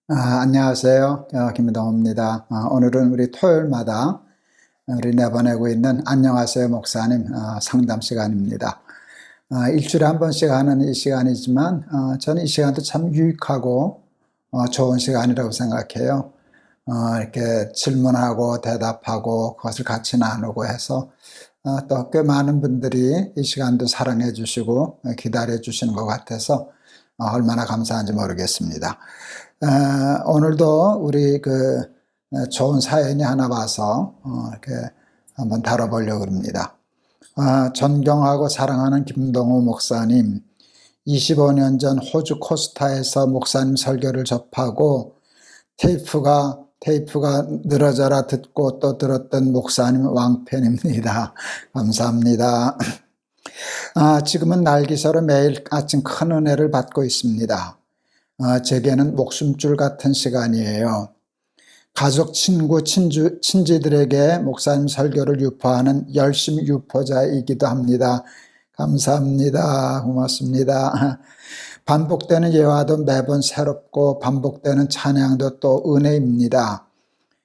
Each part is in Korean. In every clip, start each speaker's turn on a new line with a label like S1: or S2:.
S1: 안녕하세요. 김동호입니다. 오늘은 우리 토요일마다 우리 내보내고 있는 안녕하세요 목사님 상담 시간입니다. 일주일에 한 번씩 하는 이 시간이지만 저는 이 시간도 참 유익하고 좋은 시간이라고 생각해요. 이렇게 질문하고 대답하고 그것을 같이 나누고 해서 또 꽤 많은 분들이 이 시간도 사랑해 주시고 기다려 주시는 것 같아서 얼마나 감사한지 모르겠습니다. 오늘도 우리 좋은 사연이 하나 와서 이렇게 한번 다뤄보려고 합니다. 존경하고 사랑하는 김동호 목사님, 25년 전 호주 코스타에서 목사님 설교를 접하고 테이프가 늘어져라 듣고 또 들었던 목사님 왕팬입니다. 감사합니다. 지금은 날기사로 매일 아침 큰 은혜를 받고 있습니다. 제게는 목숨줄 같은 시간이에요. 가족, 친구, 친지들에게 목사님 설교를 유포하는 열심 유포자이기도 합니다. 감사합니다. 고맙습니다. 반복되는 예화도 매번 새롭고 반복되는 찬양도 또 은혜입니다.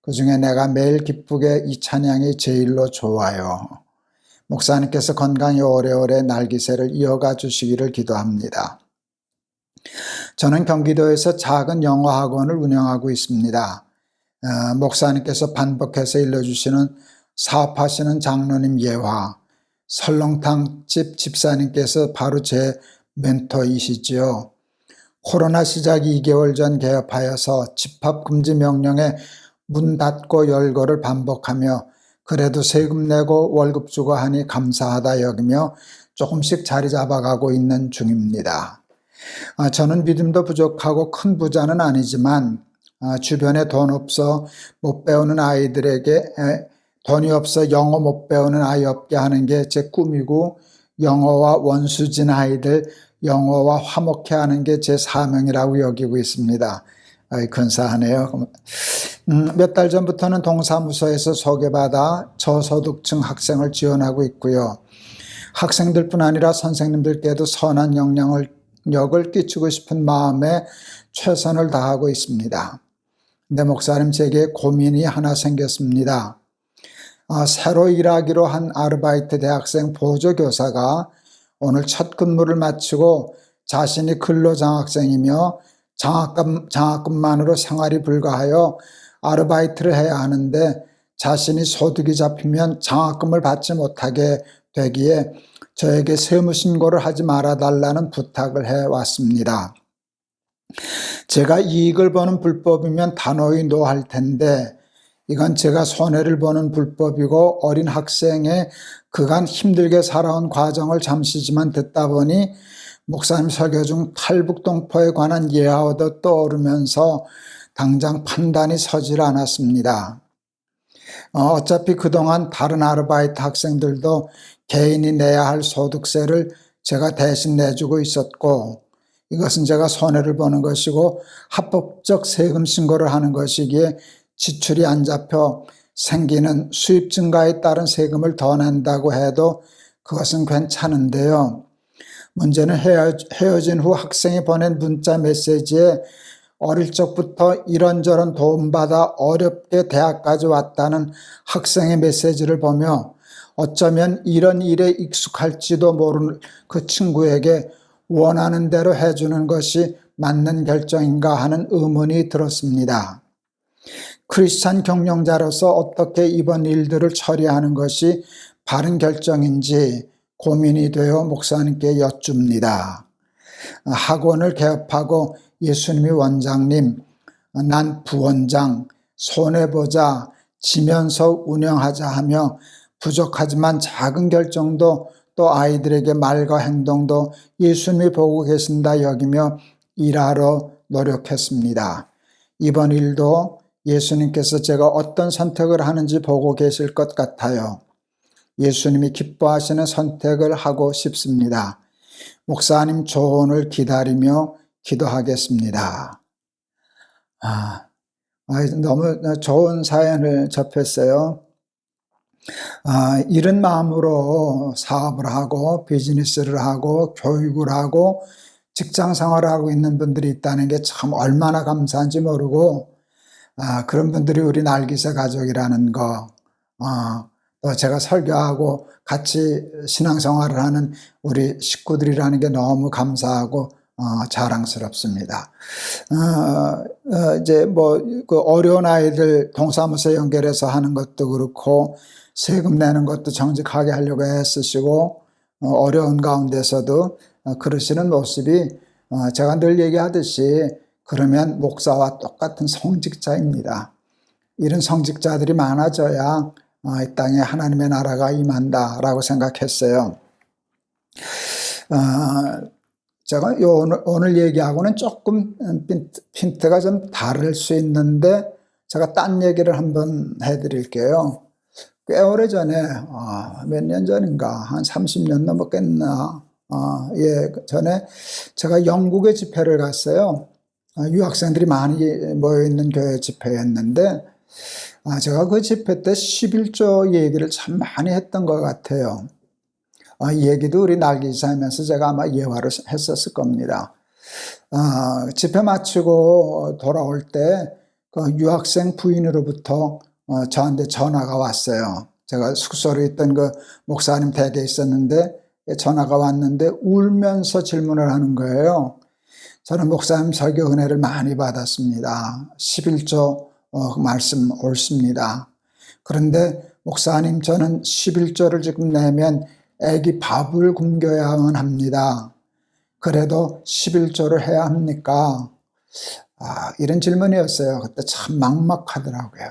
S1: 그중에 내가 매일 기쁘게 이 찬양이 제일로 좋아요. 목사님께서 건강히 오래오래 날기새를 이어가 주시기를 기도합니다. 저는 경기도에서 작은 영어 학원을 운영하고 있습니다. 목사님께서 반복해서 일러주시는 사업하시는 장로님 예화, 설렁탕집 집사님께서 바로 제 멘토이시지요. 코로나 시작 2개월 전 개업하여서 집합금지 명령에 문 닫고 열고를 반복하며 그래도 세금 내고 월급 주고 하니 감사하다 여기며 조금씩 자리 잡아가고 있는 중입니다. 저는 믿음도 부족하고 큰 부자는 아니지만 주변에 돈 없어 못 배우는 아이들에게 돈이 없어 영어 못 배우는 아이 없게 하는 게 제 꿈이고 영어와 원수진 아이들 영어와 화목해 하는 게 제 사명이라고 여기고 있습니다. 근사하네요. 몇 달 전부터는 동사무소에서 소개받아 저소득층 학생을 지원하고 있고요. 학생들뿐 아니라 선생님들께도 선한 영향력을 끼치고 싶은 마음에 최선을 다하고 있습니다. 근데 목사님, 제게 고민이 하나 생겼습니다. 새로 일하기로 한 아르바이트 대학생 보조교사가 오늘 첫 근무를 마치고 자신이 근로장학생이며 장학금만으로 생활이 불가하여 아르바이트를 해야 하는데 자신이 소득이 잡히면 장학금을 받지 못하게 되기에 저에게 세무신고를 하지 말아달라는 부탁을 해왔습니다. 제가 이익을 버는 불법이면 단호히 노할 텐데 이건 제가 손해를 보는 불법이고 어린 학생의 그간 힘들게 살아온 과정을 잠시지만 듣다 보니 목사님 설교 중 탈북동포에 관한 예화도 떠오르면서 당장 판단이 서질 않았습니다. 어차피 그동안 다른 아르바이트 학생들도 개인이 내야 할 소득세를 제가 대신 내주고 있었고 이것은 제가 손해를 보는 것이고 합법적 세금 신고를 하는 것이기에 지출이 안 잡혀 생기는 수입 증가에 따른 세금을 더 낸다고 해도 그것은 괜찮은데요. 문제는 헤어진 후 학생이 보낸 문자 메시지에 어릴 적부터 이런저런 도움받아 어렵게 대학까지 왔다는 학생의 메시지를 보며 어쩌면 이런 일에 익숙할지도 모르는 그 친구에게 원하는 대로 해주는 것이 맞는 결정인가 하는 의문이 들었습니다. 크리스찬 경영자로서 어떻게 이번 일들을 처리하는 것이 바른 결정인지 고민이 되어 목사님께 여쭙니다. 학원을 개업하고 예수님이 원장님, 난 부원장, 손해보자, 지면서 운영하자 하며 부족하지만 작은 결정도 또 아이들에게 말과 행동도 예수님이 보고 계신다 여기며 일하러 노력했습니다. 이번 일도 예수님께서 제가 어떤 선택을 하는지 보고 계실 것 같아요. 예수님이 기뻐하시는 선택을 하고 싶습니다. 목사님 조언을 기다리며 기도하겠습니다. 너무 좋은 사연을 접했어요. 이런 마음으로 사업을 하고 비즈니스를 하고 교육을 하고 직장 생활을 하고 있는 분들이 있다는 게 참 얼마나 감사한지 모르고, 그런 분들이 우리 날기세 가족이라는 거, 또 제가 설교하고 같이 신앙생활을 하는 우리 식구들이라는 게 너무 감사하고 자랑스럽습니다. 이제 그 어려운 아이들 동사무소 연결해서 하는 것도 그렇고, 세금 내는 것도 정직하게 하려고 애쓰시고, 어려운 가운데서도 그러시는 모습이, 제가 늘 얘기하듯이 그러면 목사와 똑같은 성직자입니다. 이런 성직자들이 많아져야 이 땅에 하나님의 나라가 임한다라고 생각했어요. 제가 오늘 얘기하고는 조금 핀트가 좀 다를 수 있는데, 제가 딴 얘기를 한번 해드릴게요. 꽤 오래 전에, 몇 년 전인가, 한 30년 넘었겠나, 전에 제가 영국에 집회를 갔어요. 유학생들이 많이 모여있는 교회 집회였는데, 제가 그 집회 때 11조 얘기를 참 많이 했던 것 같아요. 이 얘기도 우리 날기사하면서 제가 아마 예화를 했었을 겁니다. 집회 마치고 돌아올 때 그 유학생 부인으로부터 저한테 전화가 왔어요. 제가 숙소로 있던 그 목사님 댁에 있었는데 전화가 왔는데 울면서 질문을 하는 거예요. 저는 목사님 설교 은혜를 많이 받았습니다. 11조 말씀 옳습니다. 그런데 목사님, 저는 11조를 지금 내면 애기 밥을 굶겨야만 합니다. 그래도 11조를 해야 합니까? 이런 질문이었어요. 그때 참 막막하더라고요.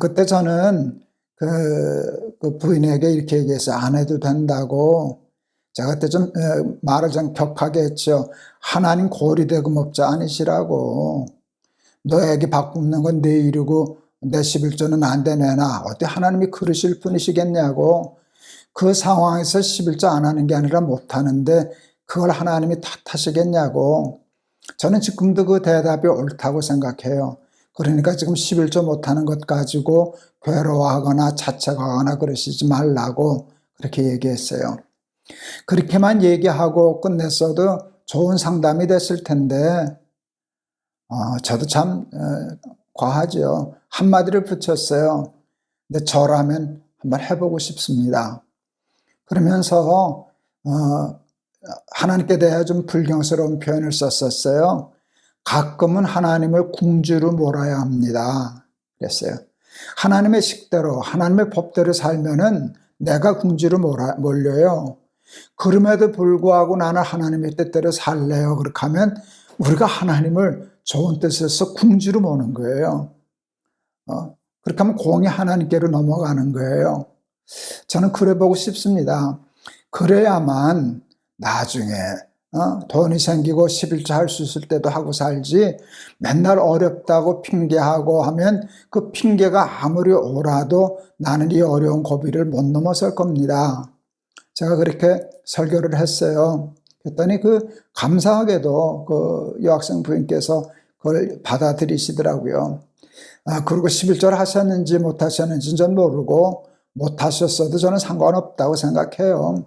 S1: 그때 저는 그 부인에게 이렇게 얘기했어요. 안 해도 된다고. 제가 그때 좀 말을 좀 격하게 했죠. 하나님 고리대금업자 아니시라고. 너 애기 밥 굶는 건 내 일이고 내 11조는 안 되내나. 어떻게 하나님이 그러실 분이시겠냐고. 그 상황에서 11조 안 하는 게 아니라 못 하는데 그걸 하나님이 탓하시겠냐고. 저는 지금도 그 대답이 옳다고 생각해요. 그러니까 지금 11조 못하는 것 가지고 괴로워하거나 자책하거나 그러시지 말라고 그렇게 얘기했어요. 그렇게만 얘기하고 끝냈어도 좋은 상담이 됐을 텐데, 저도 참 과하죠. 한마디를 붙였어요. 근데 저라면 한번 해보고 싶습니다. 그러면서 하나님께 대해 좀 불경스러운 표현을 썼었어요. 가끔은 하나님을 궁지로 몰아야 합니다. 그랬어요. 하나님의 식대로, 하나님의 법대로 살면은 내가 궁지로 몰려요. 그럼에도 불구하고 나는 하나님의 뜻대로 살래요. 그렇게 하면 우리가 하나님을 좋은 뜻에서 궁지로 모는 거예요. 그렇게 하면 공이 하나님께로 넘어가는 거예요. 저는 그래 보고 싶습니다. 그래야만 나중에 돈이 생기고 11조 할 수 있을 때도 하고 살지, 맨날 어렵다고 핑계하고 하면 그 핑계가 아무리 오라도 나는 이 어려운 고비를 못 넘어설 겁니다. 제가 그렇게 설교를 했어요. 그랬더니 감사하게도 그 여학생 부인께서 그걸 받아들이시더라고요. 그리고 11조를 하셨는지 못 하셨는지는 전 모르고, 못 하셨어도 저는 상관없다고 생각해요.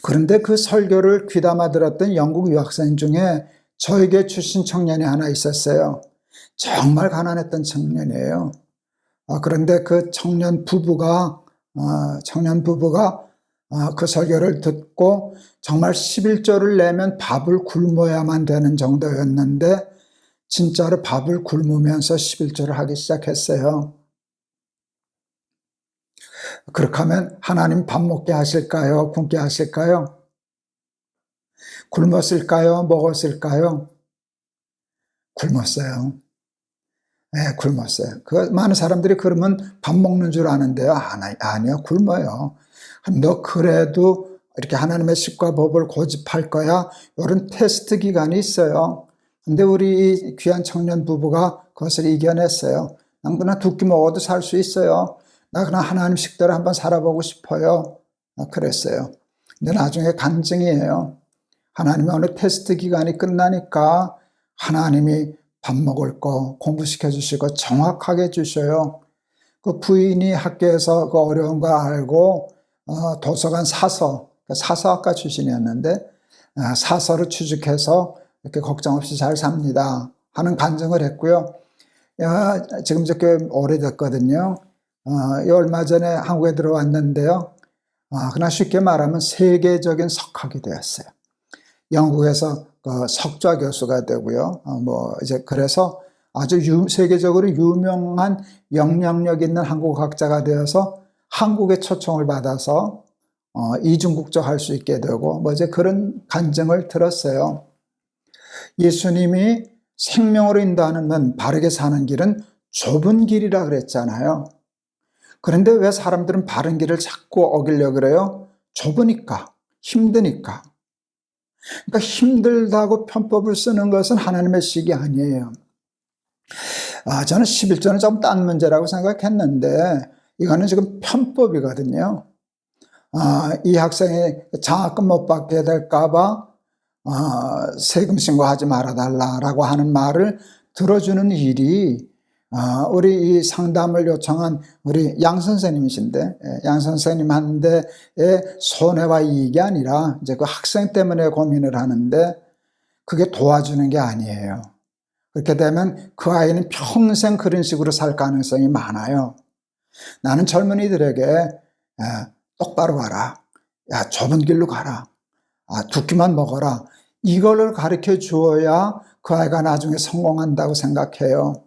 S1: 그런데 그 설교를 귀담아 들었던 영국 유학생 중에 저에게 주신 청년이 하나 있었어요. 정말 가난했던 청년이에요. 그런데 그 청년 부부가 그 설교를 듣고 정말 11조를 내면 밥을 굶어야만 되는 정도였는데 진짜로 밥을 굶으면서 11조를 하기 시작했어요. 그렇게 하면 하나님 밥 먹게 하실까요? 굶게 하실까요? 굶었을까요? 먹었을까요? 굶었어요. 네, 굶었어요. 많은 사람들이 그러면 밥 먹는 줄 아는데요. 아니요, 굶어요. 너 그래도 이렇게 하나님의 식과 법을 고집할 거야? 이런 테스트 기간이 있어요. 근데 우리 귀한 청년 부부가 그것을 이겨냈어요. 난 그냥 두 끼 먹어도 살 수 있어요. 나 그냥 하나님 식대로 한번 살아보고 싶어요. 그랬어요. 근데 나중에 간증이에요. 하나님이 어느 테스트 기간이 끝나니까 하나님이 밥 먹을 거 공부시켜 주시고 정확하게 주셔요. 그 부인이 학교에서 그 어려운 거 알고 도서관 사서학과 출신이었는데 사서를 취직해서 이렇게 걱정 없이 잘 삽니다 하는 간증을 했고요. 지금 이제 꽤 오래됐거든요. 얼마 전에 한국에 들어왔는데요. 그냥 쉽게 말하면 세계적인 석학이 되었어요. 영국에서 석좌 교수가 되고요. 이제 그래서 아주 세계적으로 유명한 영향력 있는 한국학자가 되어서 한국에 초청을 받아서 이중국적 할 수 있게 되고 이제 그런 간증을 들었어요. 예수님이 생명으로 인도하는 바르게 사는 길은 좁은 길이라 그랬잖아요. 그런데 왜 사람들은 바른 길을 자꾸 어기려고 그래요? 좁으니까, 힘드니까. 그러니까 힘들다고 편법을 쓰는 것은 하나님의 식이 아니에요. 저는 11조는 좀 딴 문제라고 생각했는데 이거는 지금 편법이거든요. 이 학생이 장학금 못 받게 될까봐 세금 신고하지 말아달라고 하는 말을 들어주는 일이 우리 이 상담을 요청한 우리 양 선생님이신데, 양 선생님한테의 손해와 이익이 아니라 이제 그 학생 때문에 고민을 하는데 그게 도와주는 게 아니에요. 그렇게 되면 그 아이는 평생 그런 식으로 살 가능성이 많아요. 나는 젊은이들에게 똑바로 가라, 좁은 길로 가라, 두 끼만 먹어라, 이거를 가르쳐 주어야 그 아이가 나중에 성공한다고 생각해요.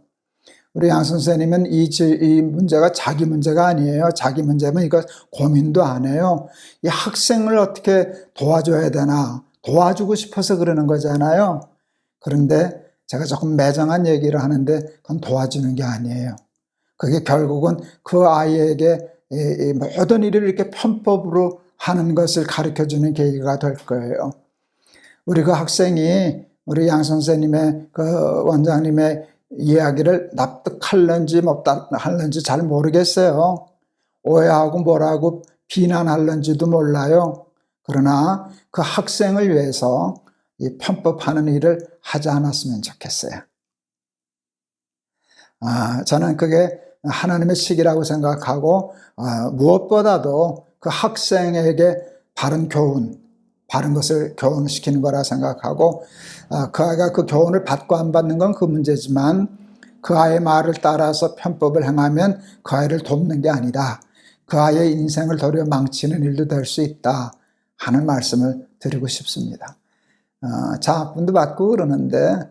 S1: 우리 양 선생님은 이 문제가 자기 문제가 아니에요. 자기 문제면 이거 고민도 안 해요. 이 학생을 어떻게 도와줘야 되나, 도와주고 싶어서 그러는 거잖아요. 그런데 제가 조금 매정한 얘기를 하는데 그건 도와주는 게 아니에요. 그게 결국은 그 아이에게 모든 일을 이렇게 편법으로 하는 것을 가르쳐주는 계기가 될 거예요. 우리 그 학생이 우리 양 선생님의 그 원장님의 이야기를 납득할는지 못할는지 잘 모르겠어요. 오해하고 뭐라고 비난할는지도 몰라요. 그러나 그 학생을 위해서 이 편법하는 일을 하지 않았으면 좋겠어요. 저는 그게 하나님의 식이라고 생각하고 무엇보다도 그 학생에게 바른 교훈, 바른 것을 교훈시키는 거라 생각하고 그 아이가 그 교훈을 받고 안 받는 건 그 문제지만 그 아이의 말을 따라서 편법을 행하면 그 아이를 돕는 게 아니다. 그 아이의 인생을 도리어 망치는 일도 될 수 있다 하는 말씀을 드리고 싶습니다. 장학금도 받고 그러는데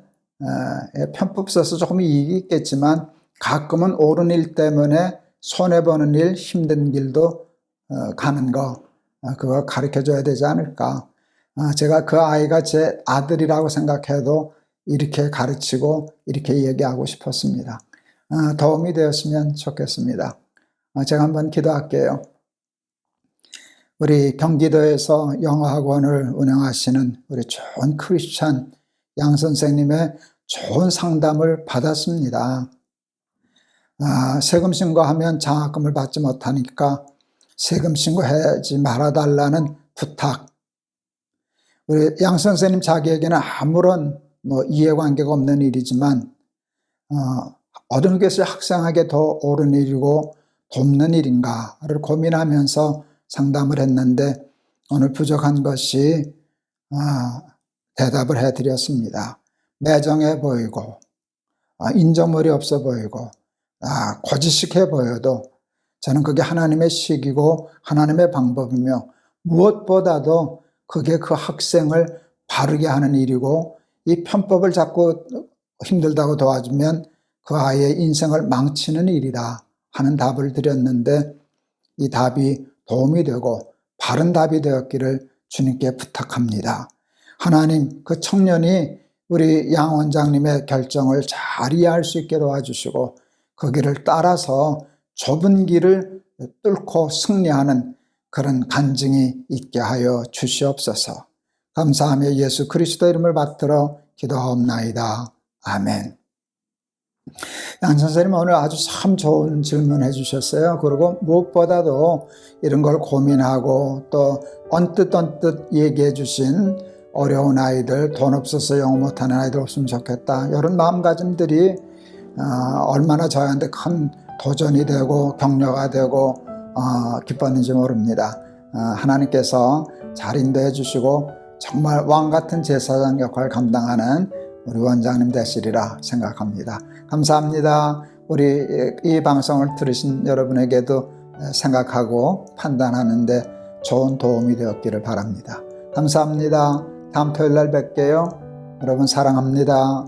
S1: 편법 써서 조금 이익이 있겠지만 가끔은 옳은 일 때문에 손해보는 일, 힘든 길도 가는 거 그거 가르쳐줘야 되지 않을까. 제가 그 아이가 제 아들이라고 생각해도 이렇게 가르치고 이렇게 얘기하고 싶었습니다. 도움이 되었으면 좋겠습니다. 제가 한번 기도할게요. 우리 경기도에서 영어학원을 운영하시는 우리 좋은 크리스찬 양 선생님의 좋은 상담을 받았습니다. 세금 신고하면 장학금을 받지 못하니까 세금 신고하지 말아달라는 부탁. 우리 양 선생님 자기에게는 아무런 이해관계가 없는 일이지만 어느 것이 학생에게 더 옳은 일이고 돕는 일인가를 고민하면서 상담을 했는데 오늘 부족한 것이 대답을 해드렸습니다. 매정해 보이고 인정머리 없어 보이고 고지식해 보여도 저는 그게 하나님의 식이고 하나님의 방법이며 무엇보다도 그게 그 학생을 바르게 하는 일이고 이 편법을 자꾸 힘들다고 도와주면 그 아이의 인생을 망치는 일이다 하는 답을 드렸는데 이 답이 도움이 되고 바른 답이 되었기를 주님께 부탁합니다. 하나님, 그 청년이 우리 양 원장님의 결정을 잘 이해할 수 있게 도와주시고 그 길을 따라서 좁은 길을 뚫고 승리하는 그런 간증이 있게 하여 주시옵소서. 감사하며 예수 그리스도 이름을 받들어 기도하옵나이다. 아멘. 양 선생님 오늘 아주 참 좋은 질문 해주셨어요. 그리고 무엇보다도 이런 걸 고민하고 또 언뜻 얘기해 주신 어려운 아이들, 돈 없어서 영어 못하는 아이들 없으면 좋겠다, 이런 마음가짐들이 얼마나 저희한테 큰 도전이 되고 격려가 되고 기뻤는지 모릅니다. 하나님께서 잘 인도해 주시고 정말 왕 같은 제사장 역할을 감당하는 우리 원장님 되시리라 생각합니다. 감사합니다. 우리 이 방송을 들으신 여러분에게도 생각하고 판단하는데 좋은 도움이 되었기를 바랍니다. 감사합니다. 다음 토요일 날 뵐게요. 여러분 사랑합니다.